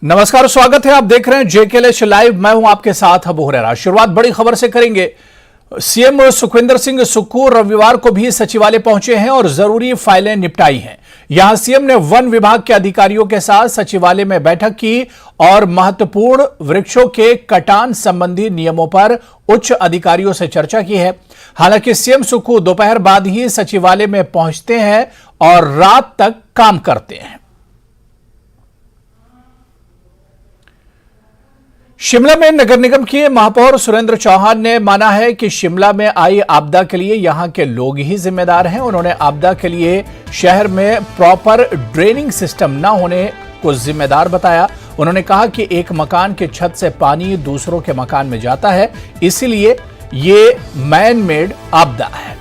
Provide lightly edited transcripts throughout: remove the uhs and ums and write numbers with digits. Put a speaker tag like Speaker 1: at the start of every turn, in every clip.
Speaker 1: नमस्कार, स्वागत है। आप देख रहे हैं जेकेएलएच लाइव। मैं हूं आपके साथ अबू हुरैरा। शुरुआत बड़ी खबर से करेंगे। सीएम सुखविंदर सिंह सुक्खू रविवार को भी सचिवालय पहुंचे हैं और जरूरी फाइलें निपटाई हैं। यहां सीएम ने वन विभाग के अधिकारियों के साथ सचिवालय में बैठक की और महत्वपूर्ण वृक्षों के कटान संबंधी नियमों पर उच्च अधिकारियों से चर्चा की है। हालांकि सीएम सुक्खू दोपहर बाद ही सचिवालय में पहुंचते हैं और रात तक काम करते हैं। शिमला में नगर निगम के महापौर सुरेंद्र चौहान ने माना है कि शिमला में आई आपदा के लिए यहां के लोग ही जिम्मेदार हैं। उन्होंने आपदा के लिए शहर में प्रॉपर ड्रेनिंग सिस्टम न होने को जिम्मेदार बताया। उन्होंने कहा कि एक मकान के छत से पानी दूसरों के मकान में जाता है, इसीलिए ये मैन मेड आपदा है।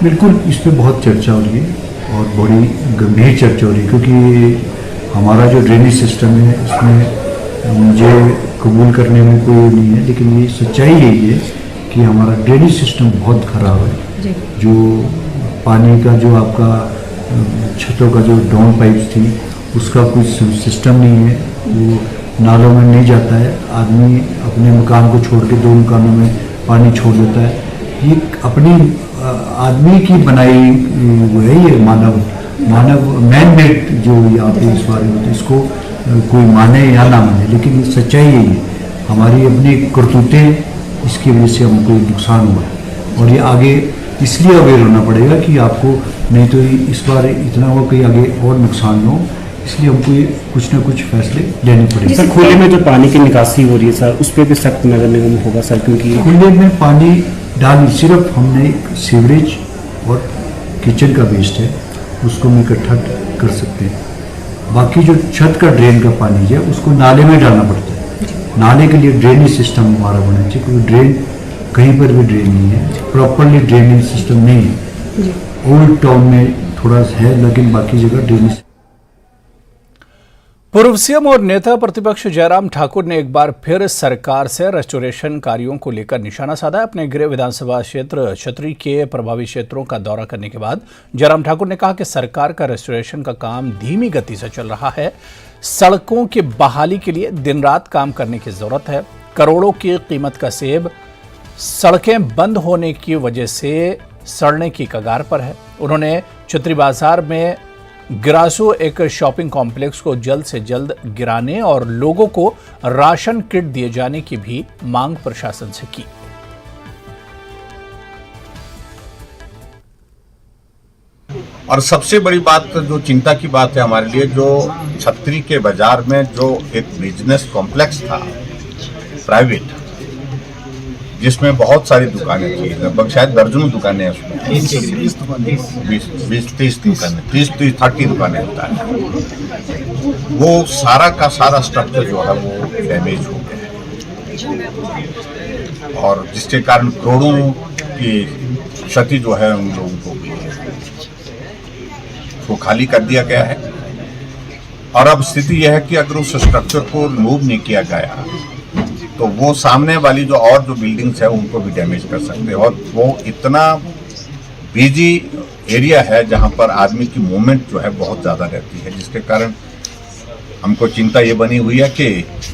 Speaker 2: बिल्कुल, इस पे बहुत चर्चा हो रही है और बड़ी गंभीर चर्चा हो रही है, क्योंकि हमारा जो ड्रेनेज सिस्टम है इसमें मुझे कबूल करने में कोई नहीं है, लेकिन ये सच्चाई यही है कि हमारा ड्रेनेज सिस्टम बहुत ख़राब है। जो पानी का जो आपका छतों का जो डाउन पाइप्स थी उसका कोई सिस्टम नहीं है, वो नालों में नहीं जाता है। आदमी अपने मकान को छोड़ के दो मकानों में पानी छोड़ देता है। ये अपनी आदमी की बनाई वो है, ये मानव मैन मेड जो यहाँ पे इस बारे में, तो इसको कोई माने या ना माने, लेकिन सच्चाई यही है। हमारी अपनी करतूतें, इसकी वजह से हमको नुकसान हुआ है और ये आगे इसलिए अवेयर होना पड़ेगा कि आपको, नहीं तो इस बार इतना हो कि आगे और नुकसान हो, इसलिए हमको ये कुछ ना कुछ फैसले लेने पड़ेंगे।
Speaker 3: सर, खुले में जो पानी की निकासी हो रही है सर, उस पर भी सख्त नगर निगम होगा सर, क्योंकि
Speaker 2: खुले में पानी डालनी, सिर्फ हमने सीवरेज और किचन का वेस्ट है उसको हम इकट्ठा कर सकते हैं। बाकी जो छत का ड्रेन का पानी है उसको नाले में डालना पड़ता है। नाले के लिए ड्रेनेज सिस्टम हमारा होना चाहिए, क्योंकि ड्रेन कहीं पर भी ड्रेन नहीं है, प्रॉपरली ड्रेनेज सिस्टम नहीं है। ओल्ड टाउन में थोड़ा है, लेकिन बाकी जगह ड्रेनेज।
Speaker 1: पूर्व सीएम और नेता प्रतिपक्ष जयराम ठाकुर ने एक बार फिर सरकार से रेस्टोरेशन कार्यों को लेकर निशाना साधा। अपने गृह विधानसभा क्षेत्र छतरी के प्रभावित क्षेत्रों का दौरा करने के बाद जयराम ठाकुर ने कहा कि सरकार का रेस्टोरेशन का काम धीमी गति से चल रहा है। सड़कों की बहाली के लिए दिन रात काम करने की जरूरत है। करोड़ों की कीमत का सेब सड़कें बंद होने की वजह से सड़ने की कगार पर है। उन्होंने छतरी बाजार में गिरासो एक शॉपिंग कॉम्प्लेक्स को जल्द से जल्द गिराने और लोगों को राशन किट दिए जाने की भी मांग प्रशासन से की।
Speaker 4: और सबसे बड़ी बात जो चिंता की बात है हमारे लिए, जो छतरी के बाजार में जो एक बिजनेस कॉम्प्लेक्स था प्राइवेट, जिसमें बहुत सारी दुकानें थी, लगभग शायद दर्जनों दुकानें हैं उसमें, 20-30 दुकानें, 30-30 दुकानें होता है। वो सारा का सारा स्ट्रक्चर जो है वो डैमेज हो गया है और जिसके कारण करोड़ों की क्षति जो है उन लोगों को भी है। उसको खाली कर दिया गया है और अब स्थिति यह है कि अगर उस स्ट्रक्चर को रिमूव नहीं किया गया तो वो सामने वाली जो और जो बिल्डिंग्स है उनको भी डैमेज कर सकते हैं। और वो इतना बिजी एरिया है जहां पर आदमी की मूवमेंट जो है बहुत ज़्यादा रहती है, जिसके कारण हमको चिंता ये बनी हुई है कि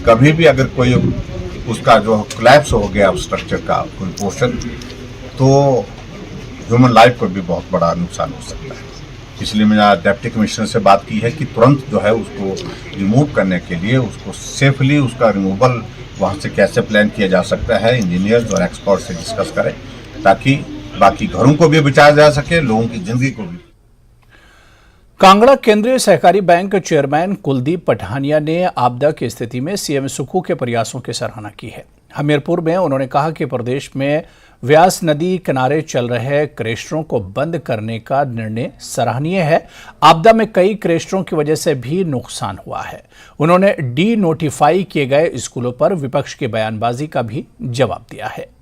Speaker 4: कभी भी अगर कोई उसका जो कोलैप्स हो गया स्ट्रक्चर का कोई पोर्शन, तो ह्यूमन लाइफ को भी बहुत बड़ा नुकसान हो सकता है। इसलिए मैंने डिप्टी कमिश्नर से बात की है कि तुरंत जो है उसको रिमूव करने के लिए, उसको सेफली उसका रिमूवल वहाँ से कैसे प्लान किया जा सकता है, इंजीनियर्स और एक्सपर्ट से डिस्कस करें, ताकि बाकी घरों को भी बचाया जा सके, लोगों की जिंदगी को भी।
Speaker 1: कांगड़ा केंद्रीय सहकारी बैंक चेयरमैन कुलदीप पठानिया ने आपदा की स्थिति में सीएम सुक्खू के प्रयासों की सराहना की है। हमीरपुर में उन्होंने कहा कि प्रदेश में व्यास नदी किनारे चल रहे क्रेशरों को बंद करने का निर्णय सराहनीय है। आपदा में कई क्रेशरों की वजह से भी नुकसान हुआ है। उन्होंने डी नोटिफाई किए गए स्कूलों पर विपक्ष की बयानबाजी का भी जवाब दिया है।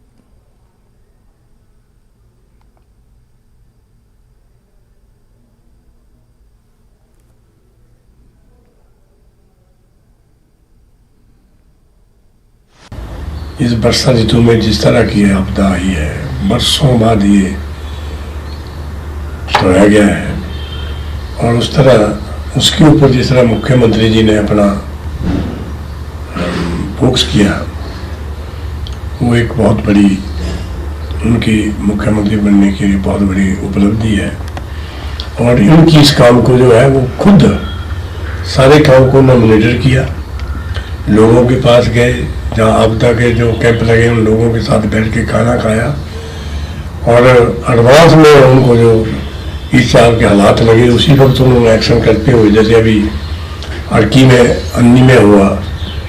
Speaker 5: इस वर्षा ऋतु में जिस तरह की आपदा आई है, बरसों बाद ये सोया गया है और उस तरह उसके ऊपर जिस तरह मुख्यमंत्री जी ने अपना फोकस किया, वो एक बहुत बड़ी उनकी मुख्यमंत्री बनने के लिए बहुत बड़ी उपलब्धि है। और इनकी इस काम को जो है वो खुद सारे काम को मॉनिटर किया, लोगों के पास गए, जहाँ आपदा के जो कैंप लगे उन लोगों के साथ बैठ के खाना खाया, और एडवांस में उनको जो इस साल के हालात लगे उसी वक्त उन्होंने एक्शन करते हुए, जैसे अभी अड़की में अन्नी में हुआ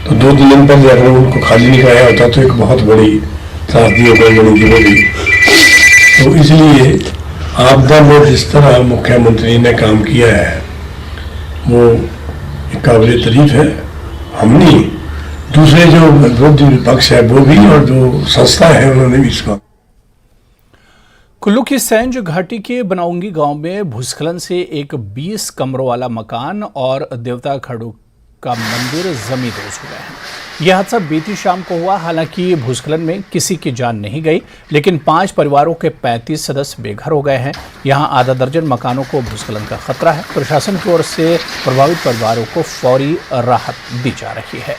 Speaker 5: तो 2-3 दिन पहले अगर उनको खाली नहीं कराया होता तो एक बहुत बड़ी त्रासदी होगी की बोली। तो इसलिए आपदा में जिस तरह मुख्यमंत्री ने काम किया है वो काबिल तारीफ है। हम नहीं, दूसरे जो विरोधी विपक्ष है वो भी और जो संस्था है उन्होंने भी इसका।
Speaker 1: कुल्लू की सैंज घाटी के बनाऊंगी गांव में भूस्खलन से एक 20 कमरों वाला मकान और देवता खड़ू का मंदिर जमींदोज हो गए हैं। यह हादसा बीती शाम को हुआ। हालांकि भूस्खलन में किसी की जान नहीं गई, लेकिन 5 परिवारों के 35 सदस्य बेघर हो गए हैं। यहां आधा दर्जन मकानों को भूस्खलन का खतरा है। प्रशासन की ओर से प्रभावित परिवारों को फौरी राहत दी जा रही है।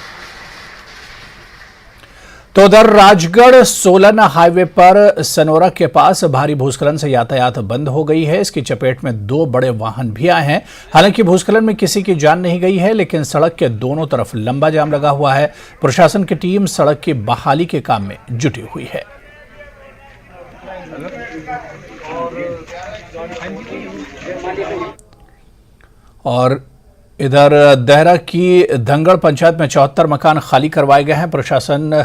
Speaker 1: तो उधर राजगढ़ सोलन हाईवे पर सनोरा के पास भारी भूस्खलन से यातायात बंद हो गई है। इसकी चपेट में 2 बड़े वाहन भी आए हैं। हालांकि भूस्खलन में किसी की जान नहीं गई है, लेकिन सड़क के दोनों तरफ लंबा जाम लगा हुआ है। प्रशासन की टीम सड़क की बहाली के काम में जुटी हुई है। और इधर देहरा की धंगड़ पंचायत में 74 मकान खाली करवाए गए हैं। प्रशासन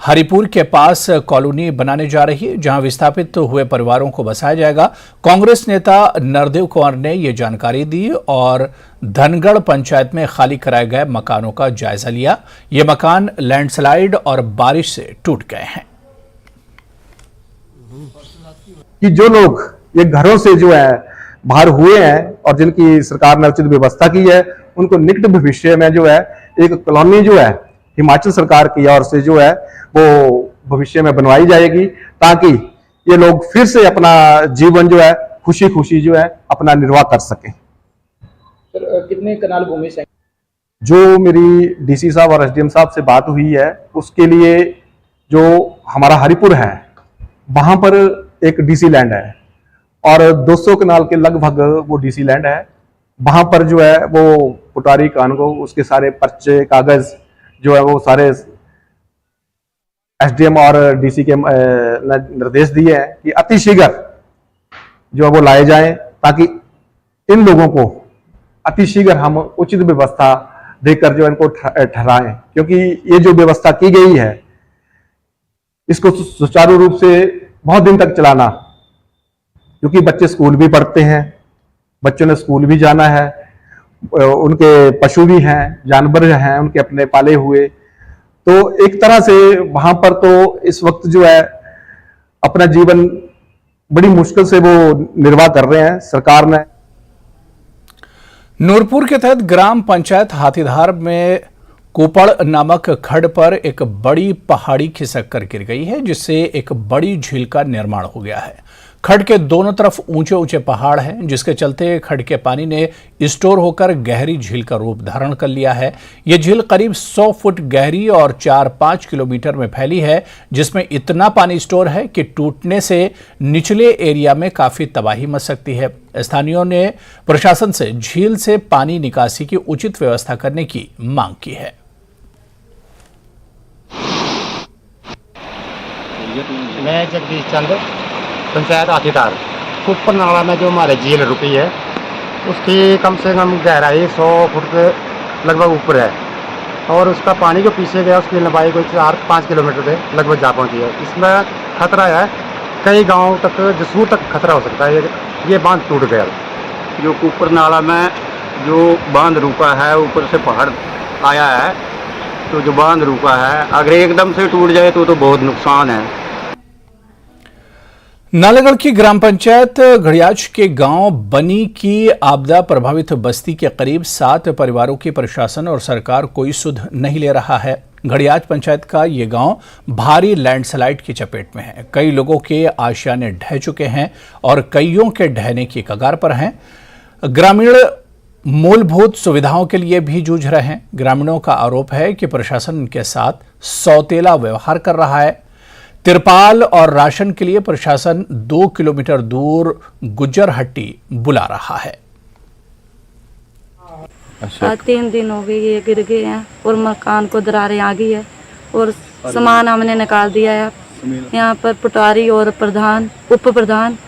Speaker 1: हरिपुर के पास कॉलोनी बनाने जा रही है, जहां विस्थापित हुए परिवारों को बसाया जाएगा। कांग्रेस नेता नरदेव कुंवर ने यह जानकारी दी और धनगढ़ पंचायत में खाली कराए गए मकानों का जायजा लिया। ये मकान लैंडस्लाइड और बारिश से टूट गए हैं।
Speaker 6: कि जो लोग ये घरों से जो है बाहर हुए हैं और जिनकी सरकार ने उचित व्यवस्था की है, उनको निकट भविष्य में जो है एक कॉलोनी जो है हिमाचल सरकार की ओर से जो है वो भविष्य में बनवाई जाएगी, ताकि ये लोग फिर से अपना जीवन जो है खुशी खुशी जो है अपना निर्वाह कर सकें।
Speaker 7: सर, कितने कनाल भूमि से?
Speaker 6: जो मेरी डीसी साहब और एसडीएम साहब से बात हुई है, उसके लिए जो हमारा हरिपुर है वहां पर एक डीसी लैंड है और 200 कनाल के लगभग वो डीसी लैंड है। वहां पर जो है वो पुटारी कान को उसके सारे पर्चे कागज जो है वो सारे एसडीएम और डीसी के निर्देश दिए हैं कि अतिशीघ्र जो है वो लाए जाएं, ताकि इन लोगों को अतिशीघ्र हम उचित व्यवस्था देकर जो इनको ठहराएं, क्योंकि ये जो व्यवस्था की गई है इसको सुचारू रूप से बहुत दिन तक चलाना, क्योंकि बच्चे स्कूल भी पढ़ते हैं, बच्चों ने स्कूल भी जाना है, उनके पशु भी हैं, जानवर हैं उनके अपने पाले हुए, तो एक तरह से वहां पर तो इस वक्त जो है अपना जीवन बड़ी मुश्किल से वो निर्वाह कर रहे हैं। सरकार ने
Speaker 1: नूरपुर के तहत ग्राम पंचायत हाथीधार में कोपड़ नामक खड्ड पर एक बड़ी पहाड़ी खिसक कर गिर गई है, जिससे एक बड़ी झील का निर्माण हो गया है। खड्ड के दोनों तरफ ऊंचे ऊंचे पहाड़ हैं, जिसके चलते खड्ड के पानी ने स्टोर होकर गहरी झील का रूप धारण कर लिया है। यह झील करीब 100 फुट गहरी और 4-5 किलोमीटर में फैली है, जिसमें इतना पानी स्टोर है कि टूटने से निचले एरिया में काफी तबाही मच सकती है। स्थानीयों ने प्रशासन से झील से पानी निकासी की उचित व्यवस्था करने की मांग की है।
Speaker 8: मैं जगदीश चंद, पंचायत हाथीधार। ऊपर नाला में जो हमारे झील रुकी है उसकी कम से कम गहराई 100 फुट के लगभग ऊपर है और उसका पानी जो पीछे गया उसकी लंबाई कोई 4-5 किलोमीटर के लगभग जा पहुंची है। इसमें खतरा है, कई गांव तक जसूर तक खतरा हो सकता है। ये बांध टूट गया।
Speaker 9: जो ऊपर नाला में जो बांध रुका है, ऊपर से पहाड़ आया है, तो जो बांध रुका है अगर एकदम से टूट जाए तो बहुत नुकसान है।
Speaker 1: नालागढ़ की ग्राम पंचायत घड़ियाच के गांव बनी की आपदा प्रभावित बस्ती के करीब 7 परिवारों की प्रशासन और सरकार कोई सुध नहीं ले रहा है। घड़ियाच पंचायत का ये गांव भारी लैंडस्लाइड की चपेट में है। कई लोगों के आशियाने ढह चुके हैं और कईयों के ढहने की कगार पर हैं। ग्रामीण मूलभूत सुविधाओं के लिए भी जूझ रहे हैं। ग्रामीणों का आरोप है कि प्रशासन इनके साथ सौतेला व्यवहार कर रहा है। तिरपाल और राशन के लिए प्रशासन 2 किलोमीटर दूर गुज्जरहट्टी बुला रहा है।
Speaker 10: आज 3 दिन हो गए ये गिर गए हैं और मकान को दरारें आ गई है और सामान हमने निकाल दिया है। यहाँ पर पटवारी और प्रधान, उप प्रधान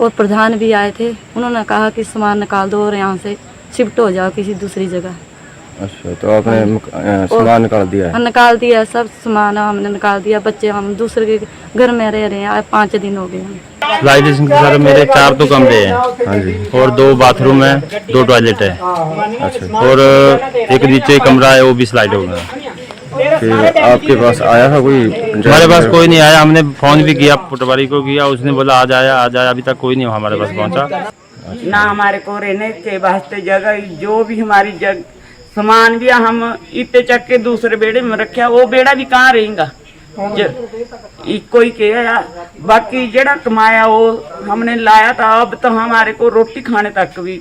Speaker 10: और प्रधान भी आए थे। उन्होंने कहा कि सामान निकाल दो और यहाँ से शिफ्ट हो जाओ किसी दूसरी जगह।
Speaker 11: अच्छा, तो आपने सामान निकाल दिया है?
Speaker 10: निकाल दिया, सब सामान हमने निकाल दिया। बच्चे हम दूसरे के घर में रह रहे हैं। 5 दिन हो गए हैं।
Speaker 12: लाइटेशन के सर मेरे 4 तो कमरे हैं।
Speaker 11: हाँ जी।
Speaker 12: और 2 बाथरूम है, 2 टॉयलेट है।
Speaker 11: अच्छा।
Speaker 12: और एक नीचे कमरा है, वो भी स्लाइड हो गया।
Speaker 11: फिर आपके पास आया था कोई?
Speaker 12: हमारे पास कोई नहीं आया। हमने फोन भी किया, पटवारी को किया, उसने बोला आ जाया। अभी तक कोई नहीं हमारे पास पहुंचा।
Speaker 13: ना हमारे को रहने के वास्ते जगह, जो भी हमारी सामान भी हम इतने चक के दूसरे बेड़े में रखा, वो बेड़ा भी कहाँ रहेगा। कोई कहा बाकी जड़ा कमाया वो हमने लाया था। अब तो हमारे को रोटी खाने तक भी।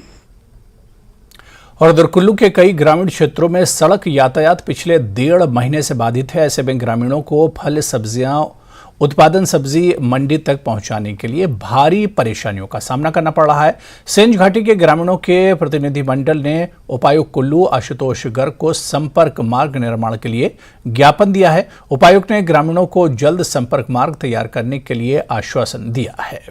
Speaker 1: और उधर कुल्लू के कई ग्रामीण क्षेत्रों में सड़क यातायात पिछले 1.5 महीने से बाधित है। ऐसे में ग्रामीणों को फल, सब्जियां, उत्पादन सब्जी मंडी तक पहुंचाने के लिए भारी परेशानियों का सामना करना पड़ रहा है। सेंज घाटी के ग्रामीणों के प्रतिनिधिमंडल ने उपायुक्त कुल्लू आशुतोष गर्ग को संपर्क मार्ग निर्माण के लिए ज्ञापन दिया है। उपायुक्त ने ग्रामीणों को जल्द संपर्क मार्ग तैयार करने के लिए आश्वासन दिया है।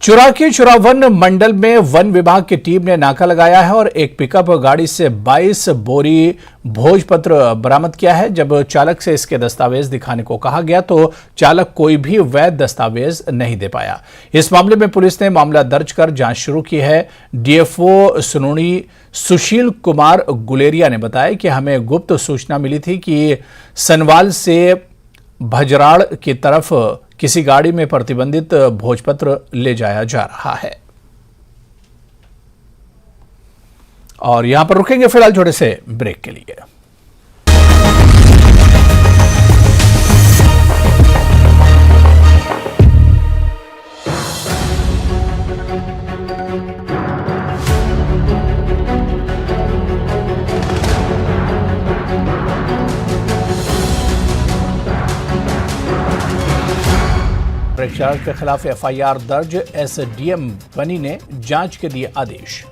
Speaker 1: चुरा के चुरावन मंडल में वन विभाग की टीम ने नाका लगाया है और एक पिकअप गाड़ी से 22 बोरी भोजपत्र बरामद किया है। जब चालक से इसके दस्तावेज दिखाने को कहा गया तो चालक कोई भी वैध दस्तावेज नहीं दे पाया। इस मामले में पुलिस ने मामला दर्ज कर जांच शुरू की है। डीएफओ सुनूनी सुशील कुमार गुलेरिया ने बताया कि हमें गुप्त सूचना मिली थी कि सनवाल से भजराड़ की तरफ किसी गाड़ी में प्रतिबंधित भोजपत्र ले जाया जा रहा है। और यहां पर रुकेंगे फिलहाल छोटे से ब्रेक के लिए। चालक के खिलाफ एफआईआर दर्ज, एसडीएम बनी ने जांच के दिए आदेश।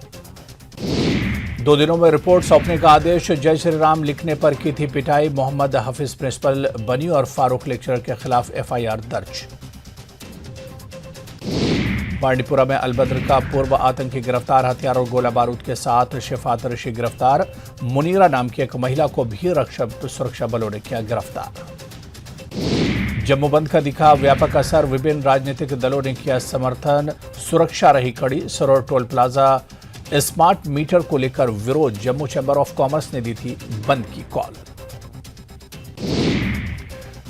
Speaker 1: 2 दिनों में रिपोर्ट सौंपने का आदेश। जय श्री राम लिखने पर की थी पिटाई, मोहम्मद हाफिज प्रिंसिपल बनी और फारूक लेक्चरर के खिलाफ एफआईआर दर्ज। बांडीपुरा में अलबद्र का पूर्व आतंकी गिरफ्तार, हथियार और गोला बारूद के साथ शिफात ऋषि गिरफ्तार। मुनीरा नाम की एक महिला को भी सुरक्षा बलों ने किया गिरफ्तार। जम्मू बंद का दिखा व्यापक असर, विभिन्न राजनीतिक दलों ने किया समर्थन, सुरक्षा रही कड़ी। सरोवर टोल प्लाजा स्मार्ट मीटर को लेकर विरोध, जम्मू चैंबर ऑफ कॉमर्स ने दी थी बंद की कॉल।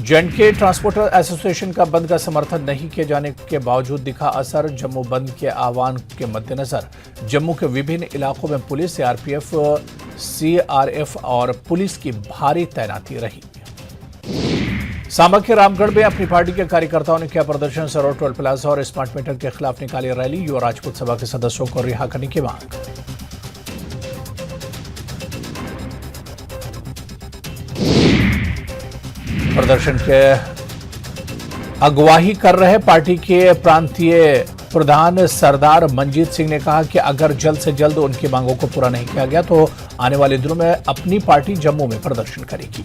Speaker 1: जेएंडके ट्रांसपोर्टर एसोसिएशन का बंद का समर्थन नहीं किए जाने के बावजूद दिखा असर। जम्मू बंद के आह्वान के मद्देनजर जम्मू के विभिन्न इलाकों में पुलिस, सीआरपीएफ, सीआरएफ और पुलिस की भारी तैनाती रही। सांबा के रामगढ़ में अपनी पार्टी के कार्यकर्ताओं ने किया प्रदर्शन, सरोवर टोल प्लाजा और स्मार्ट मीटर के खिलाफ निकाली रैली। युवा राजपूत सभा के सदस्यों को रिहा करने की मांग। प्रदर्शन के अगुवाई कर रहे पार्टी के प्रांतीय प्रधान सरदार मंजीत सिंह ने कहा कि अगर जल्द से जल्द उनकी मांगों को पूरा नहीं किया गया तो आने वाले दिनों में अपनी पार्टी जम्मू में प्रदर्शन करेगी।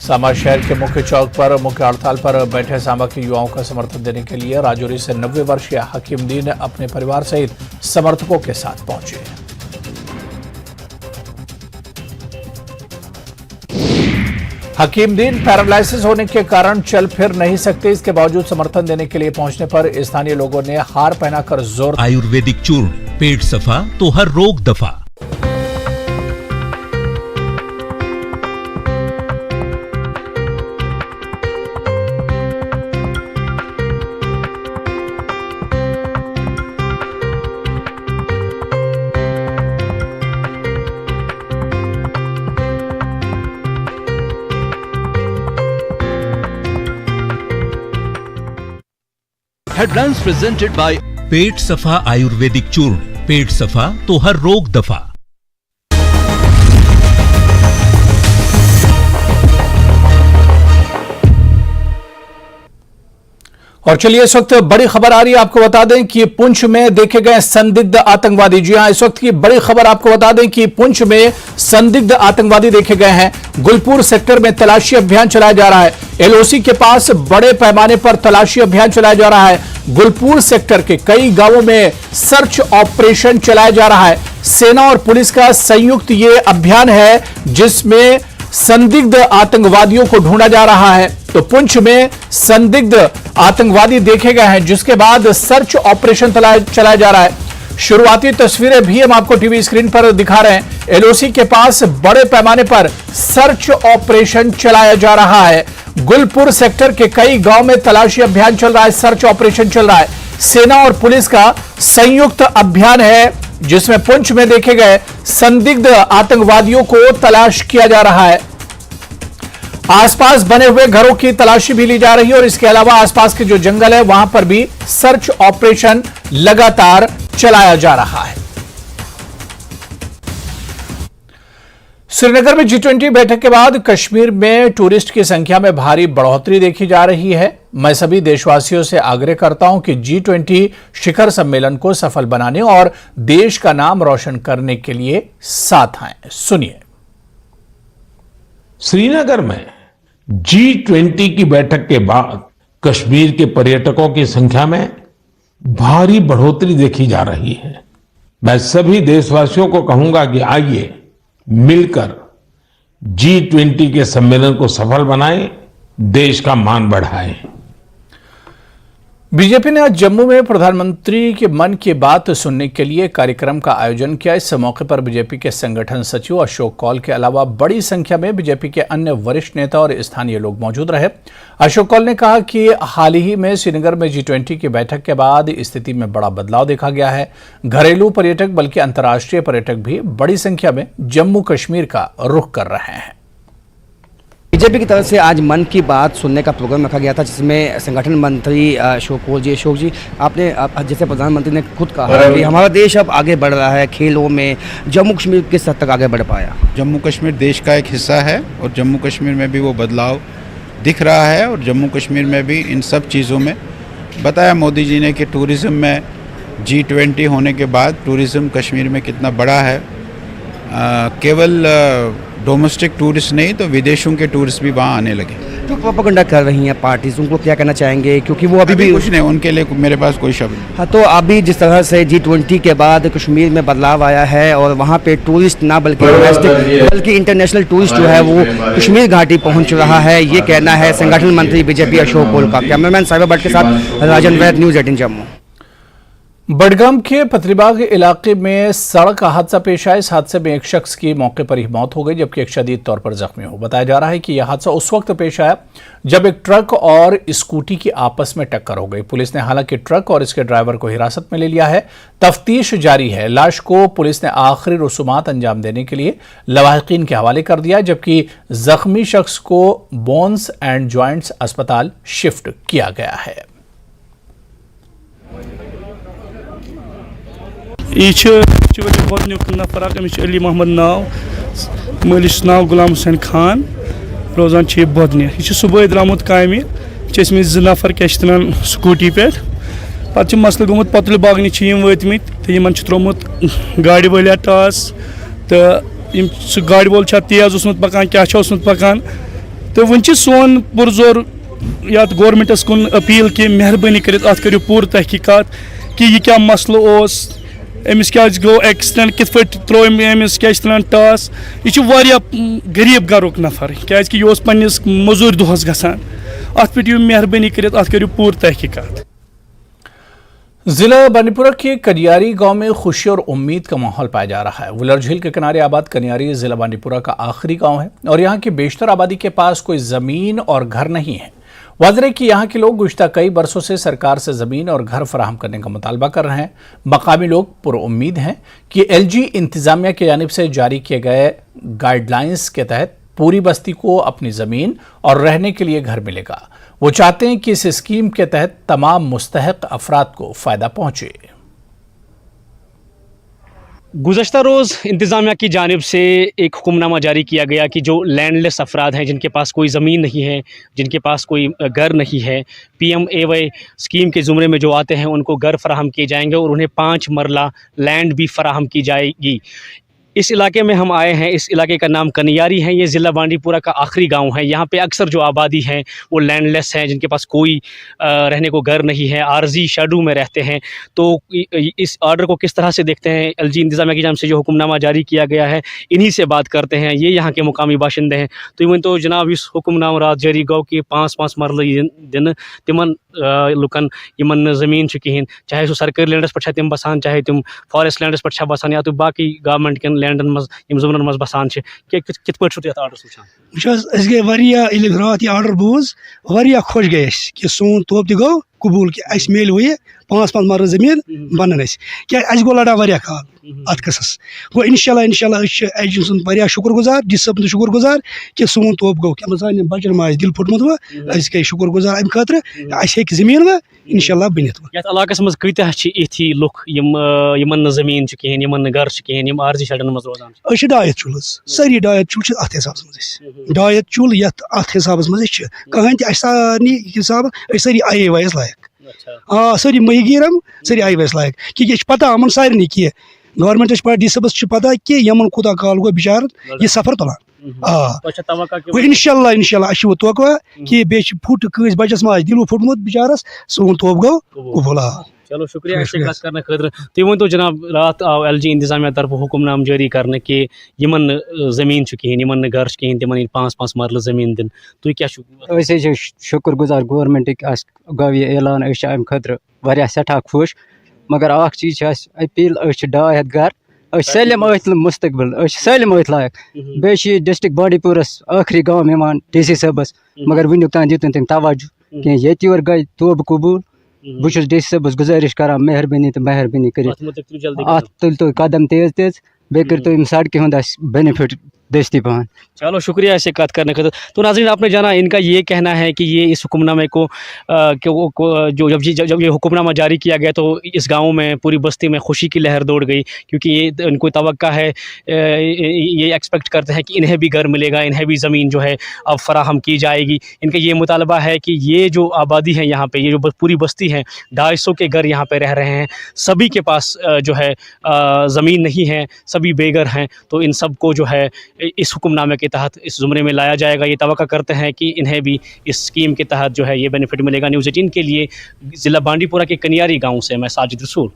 Speaker 1: सांबा शहर के मुख्य चौक पर मुख्य हड़ताल पर बैठे सांबा के युवाओं का समर्थन देने के लिए राजौरी से 90 वर्षीय हकीमदीन अपने परिवार सहित समर्थकों के साथ पहुंचे। हकीमदीन पैरालाइसिस होने के कारण चल फिर नहीं सकते, इसके बावजूद समर्थन देने के लिए पहुंचने पर स्थानीय लोगों ने हार पहनाकर जोर।
Speaker 14: आयुर्वेदिक चूर्ण, पेट सफा तो हर रोग दफा। हेडलाइंस प्रेजेंटेड बाय पेट सफा आयुर्वेदिक चूर्ण। पेट सफा तो हर रोग दफा।
Speaker 1: और चलिए इस वक्त बड़ी खबर आ रही है, आपको बता दें कि पुंछ में देखे गए संदिग्ध आतंकवादी। जी हां, इस वक्त की बड़ी खबर आपको बता दें कि पुंछ में संदिग्ध आतंकवादी देखे गए हैं। गुलपुर सेक्टर में तलाशी अभियान चलाया जा रहा है। एलओसी के पास बड़े पैमाने पर तलाशी अभियान चलाया जा रहा है। गुलपुर सेक्टर के कई गांवों में सर्च ऑपरेशन चलाया जा रहा है। सेना और पुलिस का संयुक्त ये अभियान है जिसमें संदिग्ध आतंकवादियों को ढूंढा जा रहा है। तो पुंछ में संदिग्ध आतंकवादी देखे गए हैं जिसके बाद सर्च ऑपरेशन चलाया जा रहा है। शुरुआती तस्वीरें भी हम आपको टीवी स्क्रीन पर दिखा रहे हैं। एलओसी के पास बड़े पैमाने पर सर्च ऑपरेशन चलाया जा रहा है। गुलपुर सेक्टर के कई गांव में तलाशी अभियान चल रहा है, सर्च ऑपरेशन चल रहा है। सेना और पुलिस का संयुक्त अभियान है जिसमें पुंछ में देखे गए संदिग्ध आतंकवादियों को तलाश किया जा रहा है। आसपास बने हुए घरों की तलाशी भी ली जा रही है और इसके अलावा आसपास के जो जंगल है वहां पर भी सर्च ऑपरेशन लगातार चलाया जा रहा है। श्रीनगर में G20 बैठक के बाद कश्मीर में टूरिस्ट की संख्या में भारी बढ़ोतरी देखी जा रही है। मैं सभी देशवासियों से आग्रह करता हूं कि G20 शिखर सम्मेलन को सफल बनाने और देश का नाम रोशन करने के लिए साथ आएं। सुनिए।
Speaker 15: श्रीनगर में G20 की बैठक के बाद कश्मीर के पर्यटकों की संख्या में भारी बढ़ोतरी देखी जा रही है। मैं सभी देशवासियों को कहूंगा कि आइए मिलकर G20 के सम्मेलन को सफल बनाएं, देश का मान बढ़ाएं।
Speaker 1: बीजेपी ने आज जम्मू में प्रधानमंत्री के मन की बात सुनने के लिए कार्यक्रम का आयोजन किया। इस मौके पर बीजेपी के संगठन सचिव अशोक कौल के अलावा बड़ी संख्या में बीजेपी के अन्य वरिष्ठ नेता और स्थानीय लोग मौजूद रहे। अशोक कौल ने कहा कि हाल ही में श्रीनगर में G20 की बैठक के बाद स्थिति में बड़ा बदलाव देखा गया है। घरेलू पर्यटक बल्कि अंतर्राष्ट्रीय पर्यटक भी बड़ी संख्या में जम्मू कश्मीर का रुख कर रहे हैं।
Speaker 16: बीजेपी की तरफ से आज मन की बात सुनने का प्रोग्राम रखा गया था जिसमें संगठन मंत्री अशोक कौल जी। अशोक जी, आपने जैसे प्रधानमंत्री ने खुद कहा कि हमारा देश अब आगे बढ़ रहा है खेलों में, जम्मू कश्मीर किस हद तक आगे बढ़ पाया?
Speaker 17: जम्मू कश्मीर देश का एक हिस्सा है और जम्मू कश्मीर में भी वो बदलाव दिख रहा है और जम्मू कश्मीर में भी इन सब चीज़ों में बताया मोदी जी ने कि टूरिज़्म में G20 होने के बाद टूरिज़्म कश्मीर में कितना बड़ा है। केवल डोमेस्टिक टूरिस्ट नहीं तो विदेशों के टूरिस्ट भी वहाँ आने लगे।
Speaker 16: जो प्रोपेगेंडा कर रही हैं पार्टीज, उनको क्या कहना चाहेंगे? क्योंकि वो अभी भी
Speaker 17: कुछ नहीं, उनके लिए मेरे पास कोई शब्द नहीं।
Speaker 16: हाँ, तो अभी जिस तरह से G20 के बाद कश्मीर में बदलाव आया है और वहाँ पे टूरिस्ट ना बल्कि डोमेस्टिक बल्कि इंटरनेशनल टूरिस्ट जो है वो कश्मीर घाटी पहुँच रहा है, ये कहना है संगठन मंत्री बीजेपी अशोक कौल का। कैमरामैन साहिबा भट्ट के साथ राजन वैद, न्यूज़ 18 जम्मू।
Speaker 1: बडगाम के पत्रीबाग इलाके में सड़क हादसा पेश आया। इस हादसे में एक शख्स की मौके पर ही मौत हो गई जबकि एक शदीद तौर पर जख्मी हो। बताया जा रहा है कि यह हादसा उस वक्त पेश आया जब एक ट्रक और स्कूटी की आपस में टक्कर हो गई। पुलिस ने हालांकि ट्रक और इसके ड्राइवर को हिरासत में ले लिया है। तफ्तीश जारी है। लाश को पुलिस ने आखिरी रसूमात अंजाम देने के लिए लवाहिकीन के हवाले कर दिया जबकि जख्मी शख्स को बोन्स एंड जॉइंट्स अस्पताल शिफ्ट किया गया है।
Speaker 18: नफर अली मोहम्मद नाव, मालिस नाव गुलाम हुसैन खान, रोजान बोदने। यह सुबह द्रामुत कामि, ज नफर क्या स्कूटी पे पे मसल गोमुत पतल बाग नश वतमित तो इन त्रोमुत गाड़ी वाल टास तो गाड़ी वोल तेज पकान क्या पकान तो वन सोन पुरजोर या गवर्नमेंटस कुन अपील कि मेहरबानी कर अत करो पूर तहकीकात कि यह क्या मसल अमिस क्या गो एक्सीडेंट कित पे त्रो अमिस क्या टास। यह गरीब गरुक नफर क्या यह पन्निस मजूर दोहस गसान। अत पे मेहरबानी कर अत करो पूर तहकीकात।
Speaker 1: जिला बांडीपुरा के कनियारी गांव में खुशी और उम्मीद का माहौल पाया जा रहा है। वुलर झील के किनारे आबाद कनियारी जिला बांडीपुरा का आखिरी गांव है और यहां की बेशतर आबादी के पास कोई जमीन और घर नहीं है। वाज़ेह है कि यहाँ के लोग गुज़िश्ता कई बरसों से सरकार से ज़मीन और घर फराहम करने का मुतालबा कर रहे हैं। मकामी लोग पुरुम्मीद हैं कि LG इंतज़ामिया की जानिब से जारी किए गए गाइडलाइंस के तहत पूरी बस्ती को अपनी जमीन और रहने के लिए घर मिलेगा। वो चाहते हैं कि इस स्कीम के तहत तमाम मुस्तहक अफराद को फायदा पहुंचे।
Speaker 19: गुज़श्ता रोज़ इंतज़ामिया की जानिब से एक हुक्मनामा जारी किया गया कि जो लैंडलेस अफराद हैं, जिनके पास कोई ज़मीन नहीं है, जिनके पास कोई घर नहीं है, PMAY स्कीम के ज़ुमरे में जो आते हैं उनको घर फराहम किए जाएंगे और उन्हें 5 मरला लैंड भी फराहम की जाएगी। इस इलाके में हम आए हैं। इस इलाके का नाम कनियारी है। ये ज़िला बांडीपुरा का आखिरी गांव है। यहाँ पे अक्सर जो आबादी है वो लैंडलेस हैं, जिनके पास कोई रहने को घर नहीं है, आर्जी शेडू में रहते हैं। तो इस ऑर्डर को किस तरह से देखते हैं? LG इंतज़ामिया की जानिब से जो हुक्मनामा जारी किया गया है, इन्हीं से बात करते हैं। ये यहाँ के मुकामी बाशिंदे हैं। तो इन तो जनाब इस हुक्मनामा रात जारी गो कि 5-5 मरल दिन तिमन लुकन यमन ज़मीन कहें, चाहे सो सरकारी लैंडस पे तिम बसान, चाहे तिम फॉरेस्ट लैंडस पे बसान, या तो बाकी गवर्नमेंट के लैंडन मज ज़मीन मज बसान कित पे आर्डर
Speaker 18: वुच गई वारिया रात यह आर्डर बूज वारिया खुश गए कि सोन तोप तह गो कबूल कि अस मिल वह 5-5 मरल जमीन बनन क्या गो लड़ा वारिया काल अत कस गो इंशाल्लाह सुन शुक्र गुजार डिस सब शुक्र गुजार कि सोन तोप गो क्या सान बचन मा दिल फुटमुत वह गई शुक्र गुजार अम खतर जमीन वह इंशाल्लाह बनित
Speaker 19: इलाकस मज कत्या इथी लुक यमन ज़मीन कहें, यमन घर कहें, आर्जी शेडन मज रोजान?
Speaker 18: डायत चुल सारी डायत चुल अत हिसाब मज डायत चुल ये अत हिसाब मज कहें सारे हिसाब सारी IAS लायक सारी महीगीरम सारी IAS लायक कि पता अमन सारे कह गवर्नमेंट पता डी सबस पता कि यमन खुदा काल गो बिचार ये सफर तुलान इंशाल्लाह तो कि बे फुट कस बचस मा दिल फुटमुत बिचारस सोन तोप गो कबूल।
Speaker 19: चलो शुक्रिया ऐसे कत करने खतर। तुम वो जनाब रात आव LG इंतज़ामिया तरफ हुक्मनाम जारी करने कि यमन ज़मीन कहें, यमन घर कहें, तिम 5-5 मरल ज़मीन दिन। तुम क्या
Speaker 20: शुक्र गुजार गवर्नमेंट गो यह ऐलान अम खतर वारिया सठा खुश, मगर अख चीज अपील 200 घर सलम मुस्तकबिल सलम लायक बे डिस्ट्रिक्ट बांडीपुरस आखिरी गांव DC सबस, मगर वुनिक तान दितन तम तवज्जो कह ये योर गई तोब कबूल। बहुत DC सबस गुजारिश कर मेहरबानी तो मेहरबानी कर तुल तो कदम तेज तेज बे कर तो सड़क हुंद बेनिफिट दस्ती पहन।
Speaker 19: चलो शुक्रिया ऐसे कत करने का। तो नाज़रीन आपने जाना इनका ये कहना है कि ये इस हुक्मनामे को जब ये हुक्मनामा जारी किया गया तो इस गांव में पूरी बस्ती में खुशी की लहर दौड़ गई, क्योंकि ये इनको तवक्का है, ये एक्सपेक्ट करते हैं कि इन्हें भी घर मिलेगा, इन्हें भी ज़मीन जो है अब फराहम की जाएगी। इनका ये मुतालबा है कि ये जो आबादी है यहाँ पर, ये जो पूरी बस्ती है 250 के घर यहाँ पर रह रहे हैं, सभी के पास जो है ज़मीन नहीं है, सभी बेघर हैं। तो इन सब को जो है इस हुक्मनामे के तहत इस ज़ुमरे में लाया जाएगा। ये तवक्का करते हैं कि इन्हें भी इस स्कीम के तहत जो है ये बेनिफिट मिलेगा। न्यूज़ 18 के लिए ज़िला बांडीपुरा के कनियारी गांव से मैं साजिद रसूल।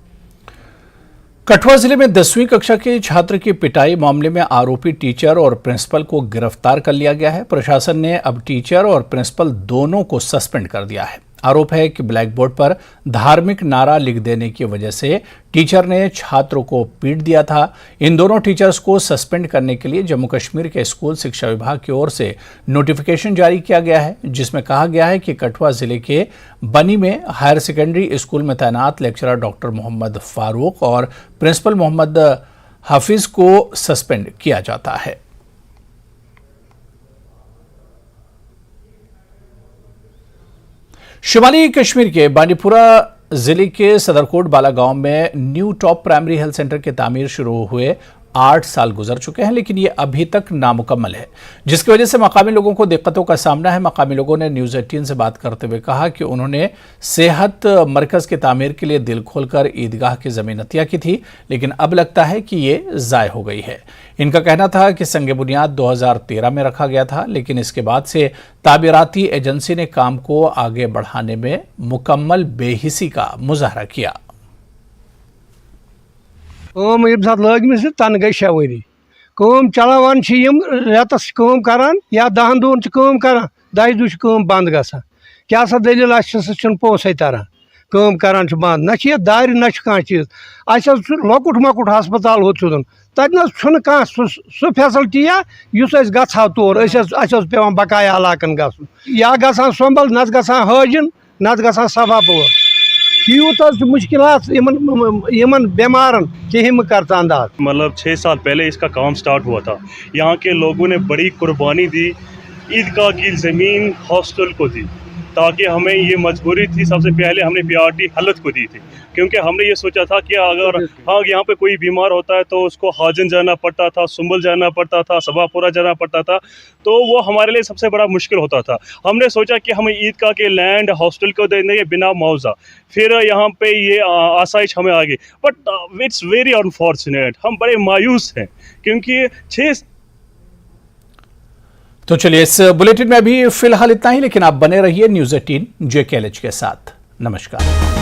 Speaker 1: कठुआ जिले में 10वीं कक्षा के छात्र की पिटाई मामले में आरोपी टीचर और प्रिंसिपल को गिरफ्तार कर लिया गया है। प्रशासन ने अब टीचर और प्रिंसिपल दोनों को सस्पेंड कर दिया है। आरोप है कि ब्लैक बोर्ड पर धार्मिक नारा लिख देने की वजह से टीचर ने छात्रों को पीट दिया था। इन दोनों टीचर्स को सस्पेंड करने के लिए जम्मू कश्मीर के स्कूल शिक्षा विभाग की ओर से नोटिफिकेशन जारी किया गया है, जिसमें कहा गया है कि कठुआ जिले के बनी में हायर सेकेंडरी स्कूल में तैनात लेक्चरर डॉक्टर मोहम्मद फारूक और प्रिंसिपल मोहम्मद हाफिज को सस्पेंड किया जाता है। शिमाली कश्मीर के बांडीपुरा जिले के सदरकोट बाला गांव में new top primary health centre की तामीर शुरू हुए 8 साल गुजर चुके हैं, लेकिन ये अभी तक नामुकम्मल है, जिसकी वजह से मकामी लोगों को दिक्कतों का सामना है। मकामी लोगों ने न्यूज़ 18 से बात करते हुए कहा कि उन्होंने सेहत मरकज़ की तामीर के लिए दिल खोलकर ईदगाह की ज़मीन अतिया की थी, लेकिन अब लगता है कि ये ज़ाय हो गई है। इनका कहना था कि संग बुनियाद 2013 में रखा गया था, लेकिन इसके बाद से ताबीराती एजेंसी ने काम को आगे बढ़ाने में मुकम्मल बेहिसी का मुजाहरा किया।
Speaker 21: लग तन गई 6 वरी चलावान रेतस करान या 10 दोहन करान 10 दुह बंद गसान क्या सा दलील पोसे तरह करान बंद ना ये दार ना कह चीज लकुट मकुट हस्पताल हो सुन तन कह सह फैसलटी गो तौर पे बकाया इलाकन ग या गसान सोम्बल नत गसान हाजिन नत गसान सफापुर यूत मुश्किलात यमन बीमारन कहीं कर अंदाज।
Speaker 3: मतलब 6 साल पहले इसका काम स्टार्ट हुआ था। यहाँ के लोगों ने बड़ी कुर्बानी दी, ईदगाह की ज़मीन हॉस्टल को दी, ताकि हमें ये मजबूरी थी। सबसे पहले हमने पीआरटी हलत को दी थी, क्योंकि हमने ये सोचा था कि अगर यहाँ पे कोई बीमार होता है तो उसको हाजन जाना पड़ता था, सुंबल जाना पड़ता था, सबापुरा जाना पड़ता था, तो वो हमारे लिए सबसे बड़ा मुश्किल होता था। हमने सोचा कि हमें ईदगाह के लैंड हॉस्टल को दे देंगे बिना मुआवजा, फिर यहाँ पे ये आसाइश हमें आ गई। बट इट्स वेरी अनफॉर्चुनेट, हम बड़े मायूस हैं, क्योंकि 6।
Speaker 1: तो चलिए, इस बुलेटिन में भी फिलहाल इतना ही, लेकिन आप बने रहिए न्यूज़ 18 JKLH के साथ। नमस्कार।